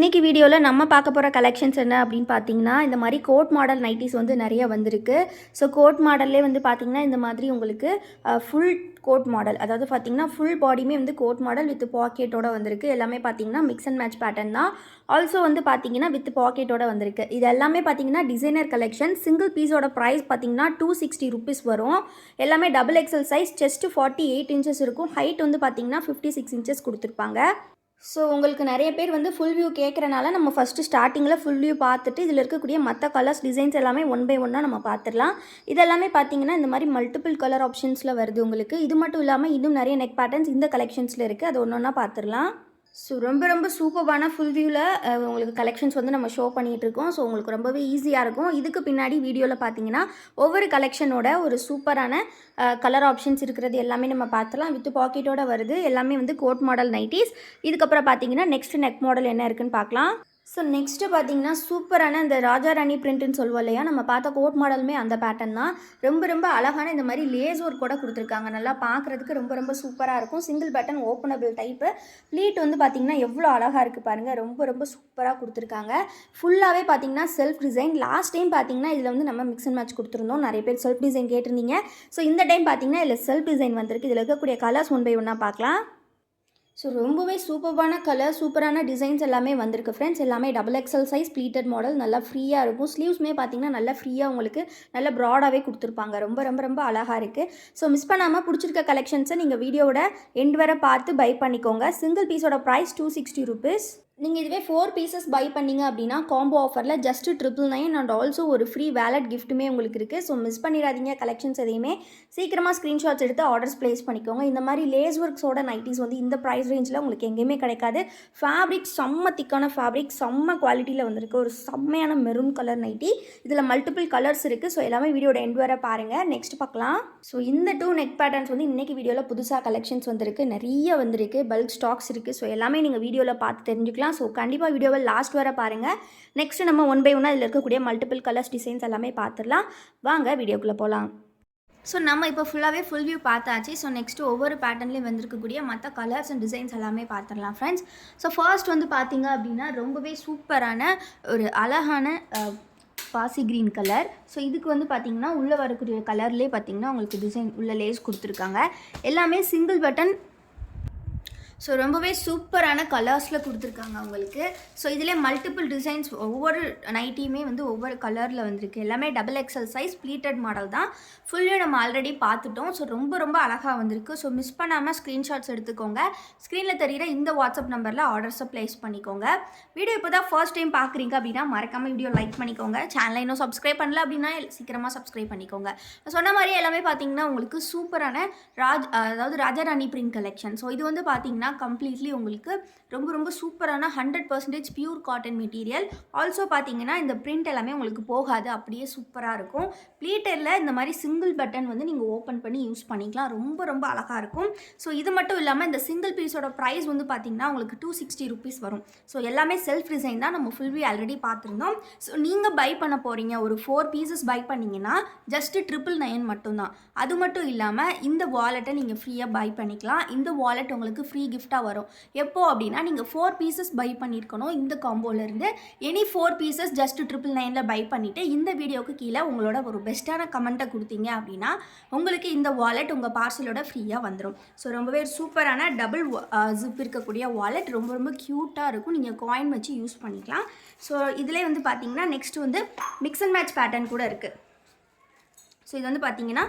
இன்றைக்கி வீடியோவில் நம்ம பார்க்க போகிற கலெக்ஷன்ஸ் என்ன அப்படின்னு பார்த்தீங்கன்னா, இந்த மாதிரி கோட் மாடல் நைட்டிஸ் வந்து நிறைய வந்திருக்கு. ஸோ கோட் மாடல்லே வந்து பார்த்திங்கன்னா இந்த மாதிரி உங்களுக்கு ஃபுல் கோட் மாடல், அதாவது பார்த்திங்கன்னா ஃபுல் பாடியுமே வந்து கோட் மாடல் வித் பாக்கெட்டோட வந்திருக்கு. எல்லாமே பார்த்திங்கன்னா மிக்ஸ் அண்ட் மேட்ச் பேட்டர்ன் தான். ஆல்சோ வந்து பார்த்திங்கன்னா வித் பாக்கெட்டோட வந்திருக்கு. இது எல்லாமே பார்த்திங்கன்னா டிசைனர் கலெக்ஷன். சிங்கிள் பீஸோட ப்ரைஸ் பார்த்திங்கன்னா 260 rupees வரும். எல்லாமே double XL size, chest 48 inches இருக்கும். ஹைட் வந்து பார்த்திங்கன்னா 56 inches கொடுத்துருப்பாங்க. ஸோ உங்களுக்கு நிறைய பேர் வந்து ஃபுல் வியூ கேட்குறனால நம்ம ஃபஸ்ட்டு ஸ்டார்டிங்கில் ஃபுல் வியூ பார்த்துட்டு இதில் இருக்கக்கூடிய மற்ற கலர்ஸ் டிசைன்ஸ் எல்லாமே ஒன் பை ஒன்னாக நம்ம பார்த்துடலாம். இதெல்லாமே பார்த்தீங்கன்னா இந்த மாதிரி மல்டிபிள் கலர் ஆப்ஷன்ஸில் வருது உங்களுக்கு. இது மட்டும் இல்லாமல் இன்னும் நிறைய நெக் பேட்டர்ன்ஸ் இந்த கலெக்ஷன்ஸில் இருக்குது. அது ஒன்று ஒன்றா பார்த்துடலாம். ஸோ ரொம்ப சூப்பரான ஃபுல் வியூவில் உங்களுக்கு கலெக்ஷன்ஸ் வந்து நம்ம ஷோ பண்ணிகிட்ருக்கோம். ஸோ உங்களுக்கு ரொம்பவே ஈஸியாக இருக்கும். இதுக்கு பின்னாடி வீடியோவில் பார்த்தீங்கன்னா ஒவ்வொரு கலெக்ஷனோட ஒரு சூப்பரான கலர் ஆப்ஷன்ஸ் இருக்கிறது எல்லாமே நம்ம பார்த்துலாம். வித் பாக்கெட்டோட வருது. எல்லாமே வந்து கோட் மாடல் நைட்டிஸ். இதுக்கப்புறம் பார்த்தீங்கன்னா நெக்ஸ்ட் நெக் மாடல் என்ன இருக்குன்னு பார்க்கலாம். ஸோ நெக்ஸ்ட்டு பார்த்தீங்கன்னா சூப்பரான இந்த ராஜா ராணி பிரிண்ட்டுன்னு சொல்லுவோம் இல்லையா, நம்ம பார்த்த கோட் மாடலுமே அந்த பேட்டர்ன் தான். ரொம்ப அழகான இந்த மாதிரி லேஸ் ஒர்க் கூட கொடுத்துருக்காங்க. நல்லா பார்க்குறதுக்கு ரொம்ப சூப்பராக இருக்கும். Single button openable type. Pleat வந்து பார்த்திங்கன்னா எவ்வளோ அழகாக இருக்குது பாருங்கள். ரொம்ப சூப்பராக கொடுத்துருக்காங்க. ஃபுல்லாகவே பார்த்திங்கன்னா செல்ஃப் டிசைன். லாஸ்ட் டைம் பார்த்திங்கன்னா இதில் வந்து நம்ம மிக்ஸ் அண்ட் மேட்ச் கொடுத்துருந்தோம். நிறைய பேர் செல்ஃப் டிசைன் கேட்டிருந்தீங்க. ஸோ இந்த டைம் பார்த்திங்கன்னா இதில் செல்ஃப் டிசைன் வந்திருக்கு. இதில் இருக்கக்கூடிய கலர்ஸ் ஒன் பை ஒன்னாக பார்க்கலாம். ஸோ ரொம்பவே சூப்பரான கலர், சூப்பரான டிசைன்ஸ் எல்லாமே வந்திருக்கு ஃப்ரெண்ட்ஸ். எல்லாமே double XL size pleated model. நல்லா ஃப்ரீயாக இருக்கும். ஸ்லீவ்ஸுமே பார்த்திங்கன்னா நல்லா ஃப்ரீயாக உங்களுக்கு நல்ல ப்ராடாகவே கொடுத்துருப்பாங்க. ரொம்ப அழகாக இருக்குது. ஸோ மிஸ் பண்ணாமல் பிடிச்சிருக்க கலெக்ஷன்ஸை நீங்கள் வீடியோவோட எண்ட் வரை பார்த்து பை பண்ணிக்கோங்க. சிங்கிள் பீஸோட ப்ரைஸ் 260 rupees. நீங்கள் இதுவே 4 pieces பை பண்ணிங்க அப்படின்னா காம்போ ஆஃபரில் ஜஸ்ட் 999 அண்ட் ஆல்சோ ஒரு ஃப்ரீ வேலட் கிஃப்ட்டுமே உங்களுக்கு இருக்குது. ஸோ மிஸ் பண்ணிடாதீங்க. கலெக்ஷன்ஸ் எதையுமே சீக்கிரமாக ஸ்க்ரீன்ஷாட்ஸ் எடுத்து ஆர்டர்ஸ் ப்ளேஸ் பண்ணிக்கோங்க. இந்த மாதிரி லேஸ் ஒர்க்ஸோட நைட்டிஸ் வந்து இந்த ப்ரைஸ் ரேஞ்சில் உங்களுக்கு எங்கேயுமே கிடைக்காது. ஃபேப்ரிக் செம்ம திக்கான ஃபேப்ரிக், செம்ம குவாலிட்டியில் வந்திருக்கு. ஒரு செம்மையான மெரூன் கலர் நைட்டி. இதில் மல்டிபிள் கலர்ஸ் இருக்குது. ஸோ எல்லாமே வீடியோட எண்ட் வரை பாருங்கள். நெக்ஸ்ட் பார்க்கலாம். ஸோ இந்த 2 நெக் பேட்டர்ன்ஸ் வந்து இன்றைக்கி வீடியோவில் புதுசாக கலெக்ஷன்ஸ் வந்திருக்கு. நிறைய வந்திருக்கு. பல்க் ஸ்டாக்ஸ் இருக்குது. ஸோ எல்லாமே நீங்கள் வீடியோவில் பார்த்து தெரிஞ்சுக்கலாம். ஸோ கண்டிப்பாக வீடியோவை லாஸ்ட் வர பாருங்கள். நெக்ஸ்ட் நம்ம ஒன் பை ஒன்னாக இதில் இருக்கக்கூடிய மல்டிபிள் கலர்ஸ் டிசைன்ஸ் எல்லாமே பார்த்துடலாம். வாங்க வீடியோக்குள்ளே போகலாம். ஸோ நம்ம இப்போ ஃபுல்லாகவே ஃபுல் வியூ பார்த்தாச்சு. ஸோ நெக்ஸ்ட்டு ஒவ்வொரு பேட்டர்ன்லேயும் வந்திருக்கக்கூடிய மற்ற கலர்ஸ் அண்ட் டிசைன்ஸ் எல்லாமே பார்த்துடலாம் ஃப்ரெண்ட்ஸ். ஸோ ஃபர்ஸ்ட் வந்து பார்த்திங்க அப்படின்னா ரொம்பவே சூப்பரான ஒரு அழகான பாசி க்ரீன் கலர். ஸோ இதுக்கு வந்து பார்த்திங்கன்னா உள்ளே வரக்கூடிய கலர்லேயே பார்த்திங்கன்னா உங்களுக்கு டிசைன் உள்ள லேஸ் கொடுத்துருக்காங்க. எல்லாமே சிங்கிள் பட்டன். ஸோ ரொம்பவே சூப்பரான கலர்ஸில் கொடுத்துருக்காங்க உங்களுக்கு. ஸோ இதில் மல்டிபிள் டிசைன்ஸ், ஒவ்வொரு நைட்டியுமே வந்து ஒவ்வொரு கலரில் வந்திருக்கு. எல்லாமே double XL size pleated model தான். ஃபுல்லியும் நம்ம ஆல்ரெடி பார்த்துட்டோம். ஸோ ரொம்ப அழகாக வந்திருக்கு. ஸோ மிஸ் பண்ணாமல் ஸ்க்ரீன்ஷாட்ஸ் எடுத்துக்கோங்க. ஸ்க்ரீனில் தெரிகிற இந்த வாட்ஸ்அப் நம்பரில் ஆர்டர்ஸை ப்ளேஸ் பண்ணிக்கோங்க. வீடியோ இப்போ தான் ஃபர்ஸ்ட் டைம் பார்க்குறீங்க அப்படின்னா மறக்காமல் வீடியோ லைக் பண்ணிக்கோங்க. சேனலை இன்னும் சப்ஸ்கிரைப் பண்ணல அப்படின்னா சீக்கிரமாக சப்ஸ்கிரைப் பண்ணிக்கோங்க. சொன்ன மாதிரி எல்லாமே பார்த்தீங்கன்னா உங்களுக்கு சூப்பரான அதாவது Raja Rani print collection. So இது வந்து பார்த்தீங்கன்னா கம்ப்ளீட்லி உங்களுக்கு ரொம்ப சூப்பரான 100% பியூர் காட்டன் மெட்டீரியல். ஆல்சோ பார்த்தீங்கன்னா இந்த பிரிண்ட் எல்லாமே உங்களுக்கு போகாது, அப்படியே சூப்பராக இருக்கும். ப்ளீட்டரில் இந்த மாதிரி சிங்கிள் பட்டன் வந்து நீங்கள் ஓப்பன் பண்ணி யூஸ் பண்ணிக்கலாம். ரொம்ப அழகாக இருக்கும். ஸோ இது மட்டும் இல்லாமல் இந்த சிங்கிள் பீஸோட ப்ரைஸ் வந்து பார்த்தீங்கன்னா உங்களுக்கு 260 rupees வரும். ஸோ எல்லாமே செல்ஃப் டிசைன் தான். நம்ம ஃபுல் வியூ ஆல்ரெடி பார்த்துருந்தோம். ஸோ நீங்கள் பை பண்ண போகிறீங்க, ஒரு 4 pieces பை பண்ணிங்கன்னா ஜஸ்ட் 999 மட்டும்தான். அது மட்டும் இல்லாமல் இந்த வாலெட்டை நீங்கள் ஃப்ரீயாக பை பண்ணிக்கலாம். இந்த வாலெட் உங்களுக்கு ஃப்ரீ கிஃப்டாக வரும். எப்போ அப்படின்னா நீங்கள் 4 pieces பை பண்ணியிருக்கணும். இந்த காம்போலேருந்து எனி 4 pieces ஜஸ்ட் 999 பை பண்ணிவிட்டு இந்த வீடியோவுக்கு கீழே உங்களோட ஒரு பெஸ்ட்டான கமெண்ட்டை கொடுத்தீங்க அப்படின்னா உங்களுக்கு இந்த வாலெட் உங்கள் பார்சலோட ஃப்ரீயாக வந்துடும். ஸோ ரொம்பவே சூப்பரான டபுள் ஜிப் இருக்கக்கூடிய வாலெட். ரொம்ப க்யூட்டாக இருக்கும். நீங்கள் காயின் வச்சு யூஸ் பண்ணிக்கலாம். ஸோ இதில் வந்து பார்த்தீங்கன்னா நெக்ஸ்ட் வந்து மிக்ஸ் அண்ட் மேட்ச் பேட்டர்ன் கூட இருக்குது. ஸோ இது வந்து பார்த்தீங்கன்னா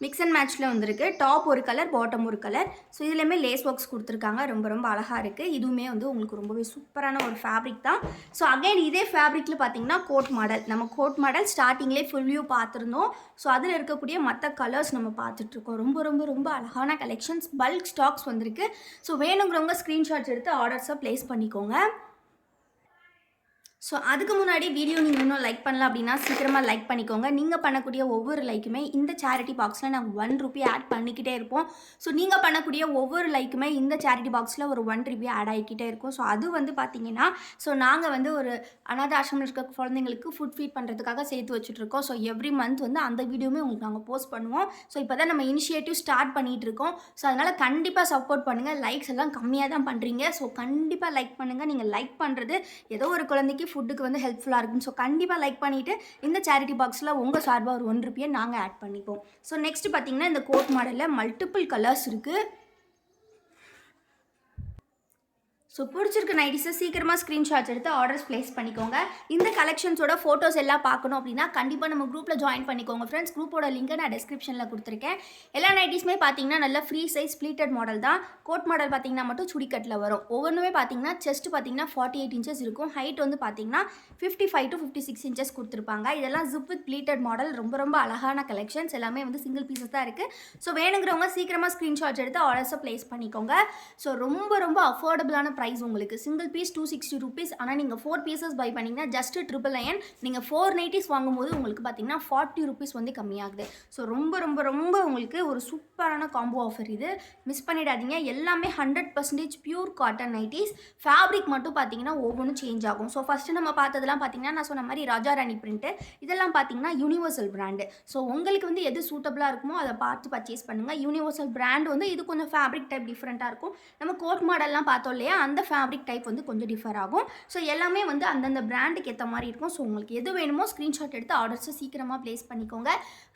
மிக்ஸ் அண்ட் மேட்ச்சில் வந்துருக்கு. டாப் ஒரு கலர், பாட்டம் ஒரு கலர். ஸோ இதுலேயுமே லேஸ் ஒர்க்ஸ் கொடுத்துருக்காங்க. ரொம்ப அழகாக இருக்குது. இதுவுமே வந்து உங்களுக்கு ரொம்பவே சூப்பரான ஒரு ஃபேப்ரிக் தான். ஸோ அகைன் இதே ஃபேப்ரிக்கில் பார்த்தீங்கன்னா கோட் மாடல். நம்ம கோட் மாடல் ஸ்டார்டிங்லேயே ஃபுல் வியூ பார்த்துருந்தோம். ஸோ அதில் இருக்கக்கூடிய மற்ற கலர்ஸ் நம்ம பார்த்துட்ருக்கோம். ரொம்ப அழகான கலெக்ஷன்ஸ், பல்க் ஸ்டாக்ஸ் வந்திருக்கு. ஸோ வேணுங்கிறவங்க ஸ்க்ரீன்ஷாட்ஸ் எடுத்து ஆர்டர்ஸை ப்ளேஸ் பண்ணிக்கோங்க. ஸோ அதுக்கு முன்னாடி வீடியோ நீங்கள் இன்னும் லைக் பண்ணல அப்படின்னா சீக்கிரமாக லைக் பண்ணிக்கோங்க. நீங்கள் பண்ணக்கூடிய ஒவ்வொரு லைக்குமே இந்த சேரிட்டி பாக்ஸில் நாங்கள் ₹1 ஆட் பண்ணிக்கிட்டே இருப்போம். ஸோ நீங்கள் பண்ணக்கூடிய ஒவ்வொரு லைக்குமே இந்த சேரிட்டி பாக்ஸில் ஒரு ₹1 ஆட் ஆகிக்கிட்டே இருக்கும். ஸோ அது வந்து பார்த்தீங்கன்னா, ஸோ நாங்கள் வந்து ஒரு அனாதை ஆசிரமத்தில் இருக்க குழந்தைங்களுக்கு ஃபுட் ஃபீட் பண்ணுறதுக்காக சேர்த்து வச்சுட்ருக்கோம். ஸோ எவ்ரி மந்த் வந்து அந்த வீடியோவுமே உங்களுக்கு நாங்கள் போஸ்ட் பண்ணுவோம். ஸோ இப்போ தான் நம்ம இனிஷியேட்டிவ் ஸ்டார்ட் பண்ணிகிட்டு இருக்கோம். ஸோ அதனால் கண்டிப்பாக சப்போர்ட் பண்ணுங்கள். லைக்ஸ் எல்லாம் கம்மியாக தான் பண்ணுறீங்க. ஸோ கண்டிப்பாக லைக் பண்ணுங்கள். நீங்கள் லைக் பண்ணுறது ஏதோ ஒரு குழந்தைக்கு ஃபுட்டுக்கு வந்து ஹெல்ப்ஃபுல்லாக இருக்கும். ஸோ கண்டிப்பாக லைக் பண்ணிவிட்டு இந்த சேரிட்டி பாக்ஸில் உங்கள் சார்பாக ஒரு ₹1 நாங்கள் ஆட் பண்ணிப்போம். ஸோ நெக்ஸ்ட் பார்த்தீங்கன்னா இந்த கோட் மாடலில் மல்டிபிள் கலர்ஸ் இருக்குது. ஸோ பிடிச்சிருக்க நைட்டிஸை சீக்கிரமாக ஸ்க்ரீன்ஷாட்ஸ் எடுத்து ஆர்டர்ஸ் ப்ளேஸ் பண்ணிக்கோங்க. இந்த கலெக்ஷன்ஸோட ஃபோட்டோஸ் எல்லாம் பார்க்கணும் அப்படின்னா கண்டிப்பாக நம்ம குரூப்பில் ஜாயின் பண்ணிக்கோங்க ஃப்ரெண்ட்ஸ். குரூப்போட லிங்க்கை நான் டிஸ்கிரிப்ஷனில் கொடுத்துருக்கேன். எல்லா நைட்டிஸுமே பார்த்தீங்கன்னா நல்ல ஃப்ரீ சைஸ் ஸ்ப்ளீட்டட் மாடல் தான். கோட் மாடல் பார்த்தீங்கன்னா மட்டும் சுடிக்கட்டில் வரும். ஒவ்வொன்றுமே பார்த்தீங்கன்னா செஸ்ட் பார்த்தீங்கன்னா 48 இன்ச்சஸ் இருக்கும். ஹைட் வந்து பார்த்தீங்கன்னா 55 to 56 இன்ச்சஸ் கொடுத்துருப்பாங்க. இதெல்லாம் ஜிப் வித் ப்ளீட்டட் மாடல். ரொம்ப ரொம்ப அழகான கலெக்ஷன்ஸ். எல்லாமே வந்து சிங்கிள் பீசஸ் தான் இருக்குது. ஸோ வேணுங்கிறவங்க சீக்கிரமாக ஸ்க்ரீன்ஷாட்ஸ் எடுத்து ஆர்டர்ஸை ப்ளேஸ் பண்ணிக்கோங்க. ஸோ ரொம்ப ரொம்ப அஃபோர்டபுளான ப்ரைஸ் உங்களுக்கு. Single piece ₹260. ஆனால் நீங்கள் 4 பீசஸ் பை பண்ணிங்கன்னா ஜஸ்ட் 999. நீங்கள் 4 நைட்டிஸ் வாங்கும்போது உங்களுக்கு பார்த்தீங்கன்னா ₹40 வந்து கம்மியாகுது. ஸோ ரொம்ப ரொம்ப ரொம்ப உங்களுக்கு ஒரு சூப்பரான காம்போ ஆஃபர் இது. மிஸ் பண்ணிடாதீங்க. எல்லாமே 100% பியூர் காட்டன் நைட்டிஸ். ஃபேப்ரிக் மட்டும் பார்த்தீங்கன்னா ஒவ்வொன்றும் சேஞ்ச் ஆகும். ஸோ ஃபஸ்ட்டு நம்ம பார்த்ததெல்லாம் பார்த்தீங்கன்னா நான் சொன்ன மாதிரி ராஜா ராணி பிரிண்ட்டு. இதெல்லாம் பார்த்தீங்கன்னா யூனிவர்சல் பிராண்டு. ஸோ உங்களுக்கு வந்து எது சூட்டபுளாக இருக்குமோ அதை பார்த்து பர்ச்சேஸ் பண்ணுங்கள். யூனிவர்சல் பிராண்ட் வந்து இது கொஞ்சம் ஃபேப்ரிக் டைப் டிஃப்ரெண்ட்டாக இருக்கும். நம்ம கோட் மாடல்லாம் பார்த்தோம் இல்லையா, அந்த ஃபேப்ரிக் டைப் வந்து கொஞ்சம் டிஃபர் ஆகும். ஸோ எல்லாமே வந்து அந்தந்த பிராண்டுக்கு ஏற்ற மாதிரி இருக்கும். ஸோ உங்களுக்கு எது வேணுமோ ஸ்க்ரீன்ஷாட் எடுத்து ஆர்டர்ஸை சீக்கிரமாக ப்ளேஸ் பண்ணிக்கோங்க.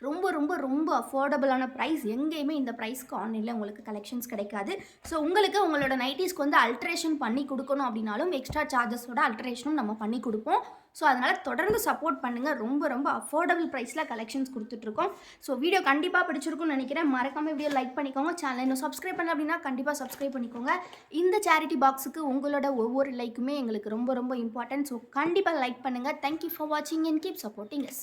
ரொம்ப ரொம்ப ரொம்ப அஃபோர்டபுளான ப்ரைஸ். எங்கேயுமே இந்த ப்ரைஸ்க்கு ஆன்லைனில் உங்களுக்கு கலெக்ஷன்ஸ் கிடைக்காது. ஸோ உங்களுக்கு உங்களோட நைட்டிஸ்க்கு வந்து அல்ட்ரேஷன் பண்ணி கொடுக்கணும் அப்படின்னாலும் எக்ஸ்ட்ரா சார்ஜஸோட அல்ட்ரேஷனும் நம்ம பண்ணி கொடுப்போம். ஸோ அதனால் தொடர்ந்து சப்போர்ட் பண்ணுங்கள். ரொம்ப ரொம்ப அஃபோர்டபுள் ப்ரைஸில் கலெக்ஷன்ஸ் கொடுத்துட்ருக்கோம். ஸோ வீடியோ கண்டிப்பாக பிடிச்சிருக்கும்னு நினைக்கிறேன். மறக்காமல் வீடியோ லைக் பண்ணிக்கோங்க. சேனல் இன்னும் சப்ஸ்கிரைப் பண்ணல அப்படின்னா கண்டிப்பாக சப்ஸ்கிரைப் பண்ணிக்கோங்க. இந்த சேரிட்டி பாக்ஸுக்கு உங்களோட ஒவ்வொரு லைக்குமே எங்களுக்கு ரொம்ப ரொம்ப இம்பார்ட்டன்ட். ஸோ கண்டிப்பாக லைக் பண்ணுங்கள். தேங்க்யூ ஃபார் வாட்சிங் அண்ட் கீப் சப்போர்ட்டிங் அஸ்.